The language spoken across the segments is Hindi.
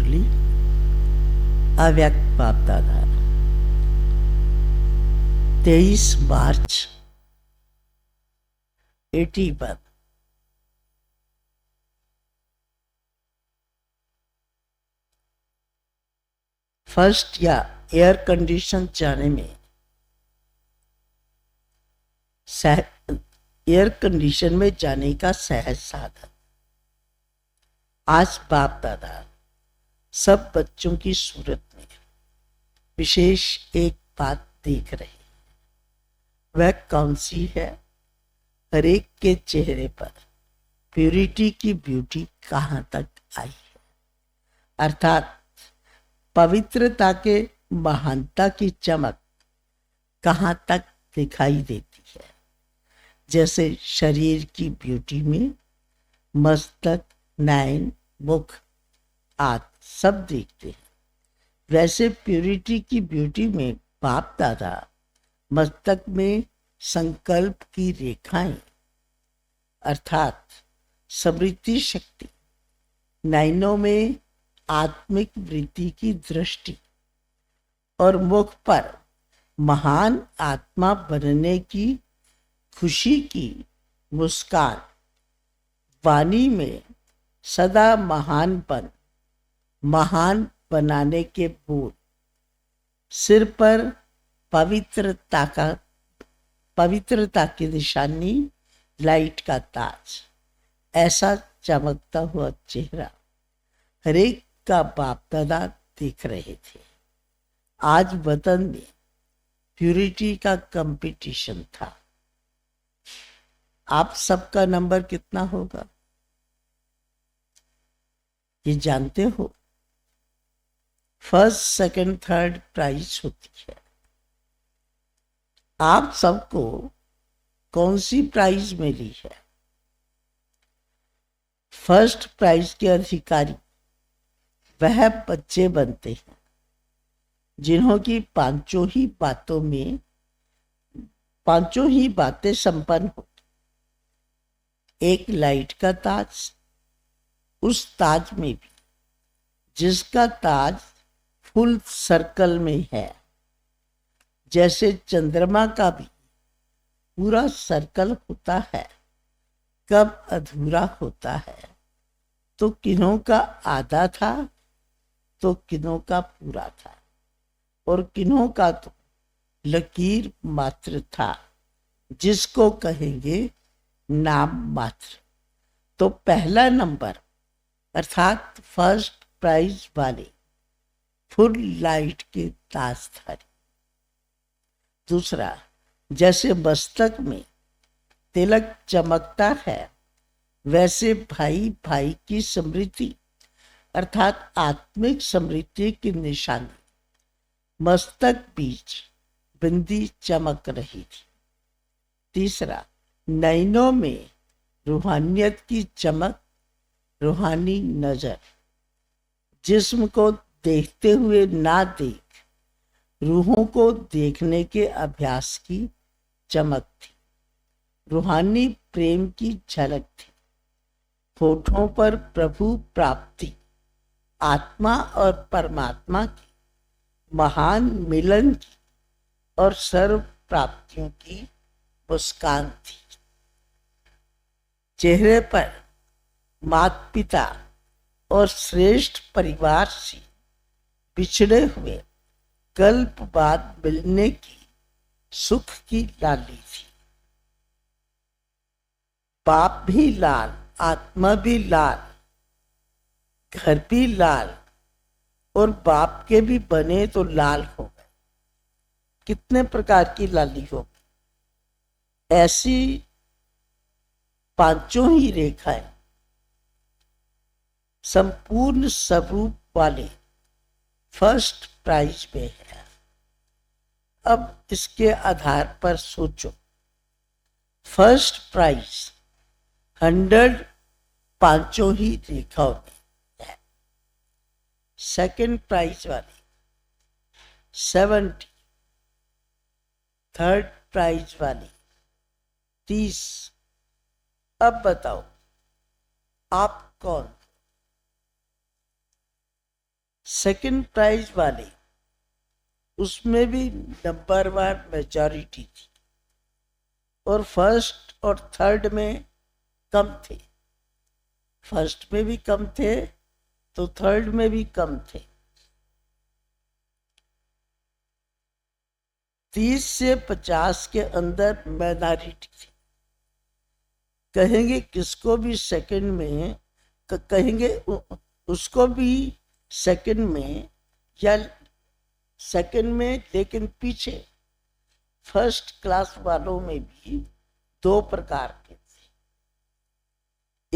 मुरली अव्यक्त बाप दादा 23 मार्च 81। फर्स्ट या एयर कंडीशन जाने में एयर कंडीशन में जाने का सहज साधन। आज बाप दादा सब बच्चों की सूरत में विशेष एक बात देख रहे हैं। वह कौन सी है? हर एक के चेहरे पर प्यूरिटी की ब्यूटी कहाँ तक आई है, अर्थात पवित्रता के महानता की चमक कहाँ तक दिखाई देती है। जैसे शरीर की ब्यूटी में मस्तक, नयन, मुख आदि सब देखते हैं, वैसे प्यूरिटी की ब्यूटी में बाप दादा मस्तक में संकल्प की रेखाएं अर्थात समृद्धि शक्ति, नयनों में आत्मिक वृत्ति की दृष्टि और मुख पर महान आत्मा बनने की खुशी की मुस्कान, वाणी में सदा महान बनाने के बोल, सिर पर पवित्रता की निशानी लाइट का ताज, ऐसा चमकता हुआ चेहरा हर एक का बाप दादा देख रहे थे। आज वतन में प्यूरिटी का कंपटीशन था। आप सबका नंबर कितना होगा ये जानते हो? फर्स्ट, सेकंड, थर्ड प्राइज होती है। आप सबको कौन सी प्राइज मिली है? फर्स्ट प्राइज के अधिकारी वह बच्चे बनते हैं जिन्हों की पांचों ही बातें संपन्न हो। एक लाइट का ताज, उस ताज में भी जिसका ताज फुल सर्कल में है, जैसे चंद्रमा का भी पूरा सर्कल होता है, कब अधूरा होता है, तो किन्हों का आधा था तो किन्हों का पूरा था, और किन्हों का तो लकीर मात्र था, जिसको कहेंगे नाम मात्र। तो पहला नंबर अर्थात फर्स्ट प्राइज वाले फुल लाइट के ताजधारी। दूसरा, जैसे मस्तक में तिलक चमकता है, वैसे भाई भाई की समृद्धि अर्थात आत्मिक समृद्धि की निशानी मस्तक बीच बिंदी चमक रही थी। तीसरा, नैनों में रूहानियत की चमक, रूहानी नजर, जिस्म को देखते हुए ना देख रूहों को देखने के अभ्यास की चमक थी। रूहानी प्रेम की झलक थी। होठों पर प्रभु प्राप्ति, आत्मा और परमात्मा की महान मिलन की और सर्व प्राप्तियों की मुस्कान थी। चेहरे पर माता पिता और श्रेष्ठ परिवार से बिछड़े हुए कल्प बाद मिलने की सुख की लाली थी। बाप भी लाल, आत्मा भी लाल, घर भी लाल, और बाप के भी बने तो लाल हो गए। कितने प्रकार की लाली हो? ऐसी पांचों ही रेखाएं संपूर्ण स्वरूप वाले फर्स्ट प्राइज में है। अब इसके आधार पर सोचो, फर्स्ट प्राइज 100 पांचों ही रेखाओं में है। सेकंड प्राइज वाली 70, थर्ड प्राइज वाली 30। अब बताओ आप कौन? सेकंड प्राइज वाले उसमें भी नंबरवार मेजॉरिटी थी और फर्स्ट और थर्ड में कम थे। फर्स्ट में भी कम थे तो थर्ड में भी कम थे। 30 से 50 के अंदर माइनॉरिटी थी। कहेंगे किसको भी सेकंड में, कहेंगे उसको भी सेकंड में या सेकंड में, लेकिन पीछे फर्स्ट क्लास वालों में भी दो प्रकार के थे।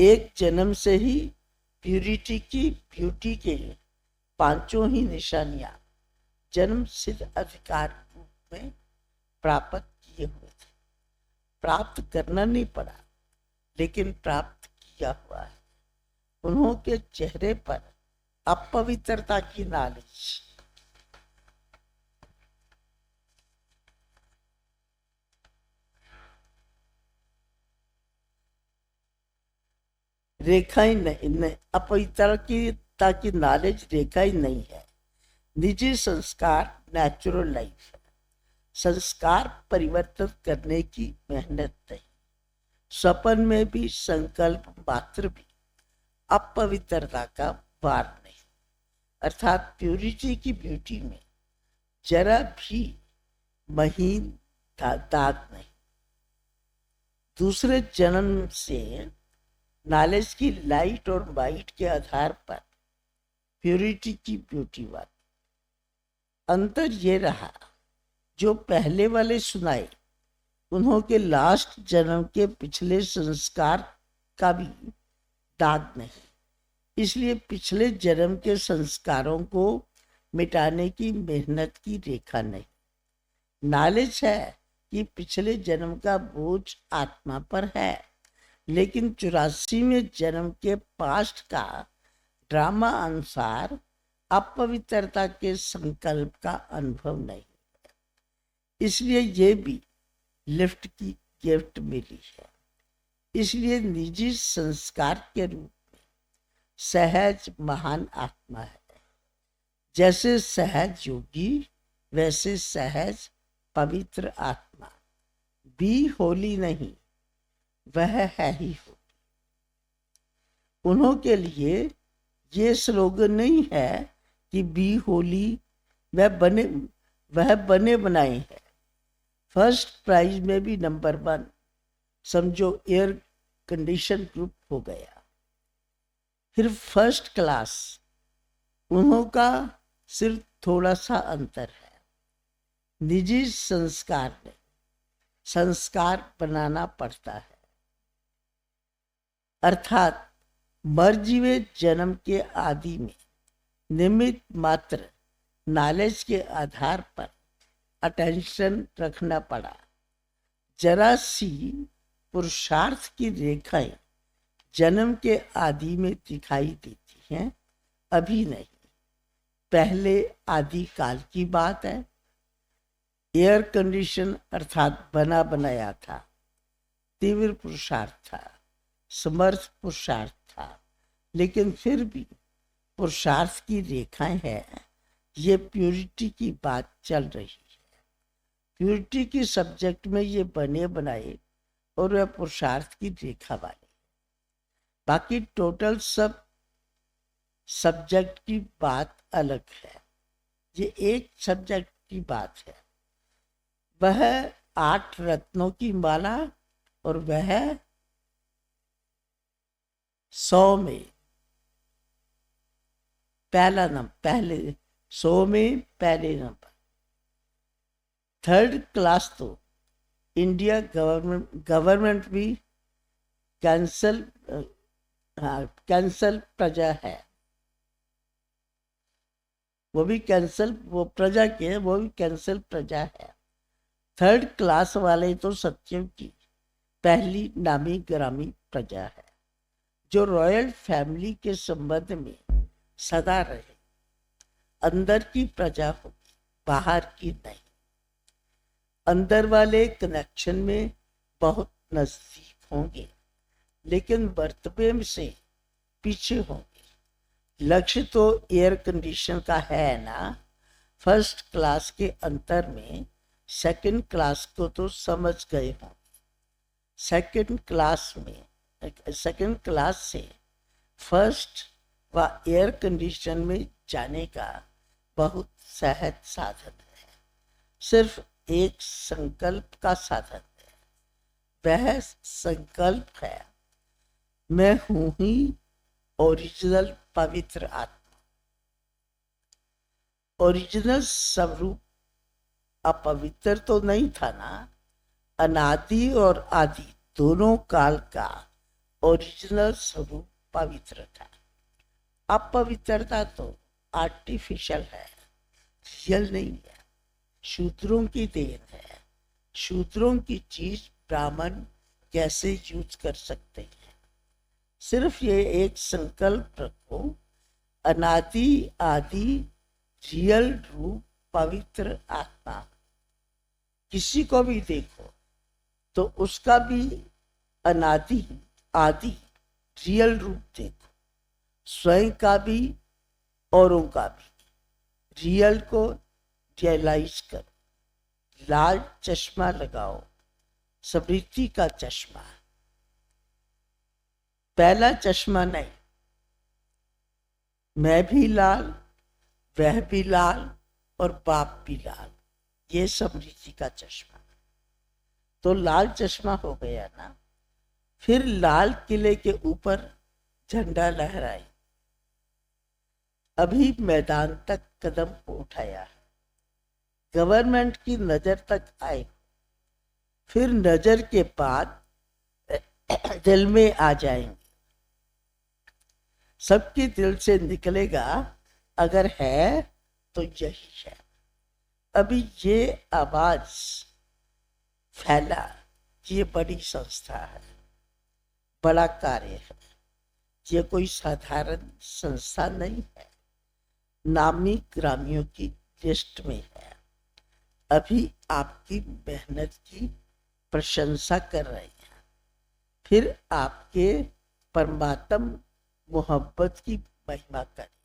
एक जन्म से ही प्यूरिटी की ब्यूटी के पांचों ही निशानियां जन्म सिद्ध अधिकार रूप में प्राप्त किए हुए थे। प्राप्त करना नहीं पड़ा, लेकिन प्राप्त किया हुआ है। उन्होंने चेहरे पर अपवित्रता की नालिश, रेखा ही नहीं, अपवित्रता की नॉलेज रेखा ही नहीं है। निजी संस्कार नेचुरल लाइफ है। संस्कार परिवर्तित करने की मेहनत नहीं। सपन में भी संकल्प मात्र भी अपवित्रता का वार नहीं, अर्थात प्यूरिटी की ब्यूटी में जरा भी महीन दाग नहीं। दूसरे जन्म से नॉलेज की लाइट और वाइट के आधार पर प्यूरिटी की ब्यूटी वाली। अंतर ये रहा, जो पहले वाले सुनाए उन्होंने लास्ट जन्म के पिछले संस्कार का भी दाग नहीं, इसलिए पिछले जन्म के संस्कारों को मिटाने की मेहनत की रेखा नहीं। नॉलेज है कि पिछले जन्म का बोझ आत्मा पर है, लेकिन 84वें जन्म के पास्ट का ड्रामा अनुसार अपवित्रता के संकल्प का अनुभव नहीं है। इसलिए ये भी लिफ्ट की गिफ्ट मिली है। इसलिए निजी संस्कार के रूप में सहज महान आत्मा है। जैसे सहज योगी वैसे सहज पवित्र आत्मा भी होली नहीं, वह है ही होली। उन्हों के लिए ये स्लोगन नहीं है कि बी होली, वह बने बनाए हैं। फर्स्ट प्राइज में भी नंबर 1 समझो एयर कंडीशन ग्रुप हो गया। फिर फर्स्ट क्लास उन्हों का सिर्फ थोड़ा सा अंतर है। निजी संस्कार में संस्कार बनाना पड़ता है, अर्थात मर्जीवे जन्म के आदि में निमित्त मात्र नॉलेज के आधार पर अटेंशन रखना पड़ा। जरा सी पुरुषार्थ की रेखाएं जन्म के आदि में दिखाई देती हैं, अभी नहीं, पहले आदि काल की बात है। एयर कंडीशन अर्थात बना बनाया था, तीव्र पुरुषार्थ था, समर्थ पुरुषार्थ था, लेकिन फिर भी पुरुषार्थ की रेखाएं हैं। ये प्यूरिटी की बात चल रही है। प्यूरिटी की सब्जेक्ट में ये बने बनाए और वह पुरुषार्थ की रेखा वाले। बाकी टोटल सब सब्जेक्ट की बात अलग है। ये एक सब्जेक्ट की बात है। वह 8 रत्नों की माला और वह 100 में पहला नंबर, पहले 100 में पहले नंबर। थर्ड क्लास तो इंडिया गवर्नमेंट भी कैंसल प्रजा है, वो भी कैंसल, वो प्रजा के, वो भी कैंसल प्रजा है। थर्ड क्लास वाले तो सत्यम की पहली नामी ग्रामी प्रजा है, जो रॉयल फैमिली के संबंध में सदा रहे। अंदर की प्रजा होगी, बाहर की नहीं। अंदर वाले कनेक्शन में बहुत नजदीक होंगे, लेकिन वर्तमान से पीछे होंगे। लक्ष्य तो एयर कंडीशन का है ना। फर्स्ट क्लास के अंतर में सेकंड क्लास को तो समझ गए हो। सेकंड क्लास से फर्स्ट व एयर कंडीशन में जाने का बहुत सहज साधन है। सिर्फ एक संकल्प का साधन है। वह संकल्प है, मैं हूं ही ओरिजिनल पवित्र आत्मा। ओरिजिनल स्वरूप अपवित्र तो नहीं था ना। अनादि और आदि दोनों काल का ओरिजिनल स्वरूप पवित्र था। अपवित्रता तो आर्टिफिशियल है, रियल नहीं है, शूद्रों की देन है। शूद्रों की चीज ब्राह्मण कैसे यूज कर सकते हैं? सिर्फ ये एक संकल्प रखो, अनादि आदि रियल रूप पवित्र आत्मा। किसी को भी देखो तो उसका भी अनादि आदि रियल रूप देखो, स्वयं का भी औरों का भी। रियल को रियलाइज करो। लाल चश्मा लगाओ, स्मृति का चश्मा, पहला चश्मा नहीं। मैं भी लाल, वह भी लाल और बाप भी लाल, ये स्मृति का चश्मा। तो लाल चश्मा हो गया ना। फिर लाल किले के ऊपर झंडा लहराए, अभी मैदान तक कदम उठाया है, गवर्नमेंट की नजर तक आए, फिर नजर के बाद दिल में आ जाएंगे। सबके दिल से निकलेगा, अगर है तो यही है। अभी ये आवाज फैला, ये बड़ी संस्था है, बड़ा कार्य है। ये कोई साधारण संस्था नहीं है, नामी ग्रामियों की लिस्ट में है। अभी आपकी मेहनत की प्रशंसा कर रहे हैं, फिर आपके परमात्म मोहब्बत की महिमा करें।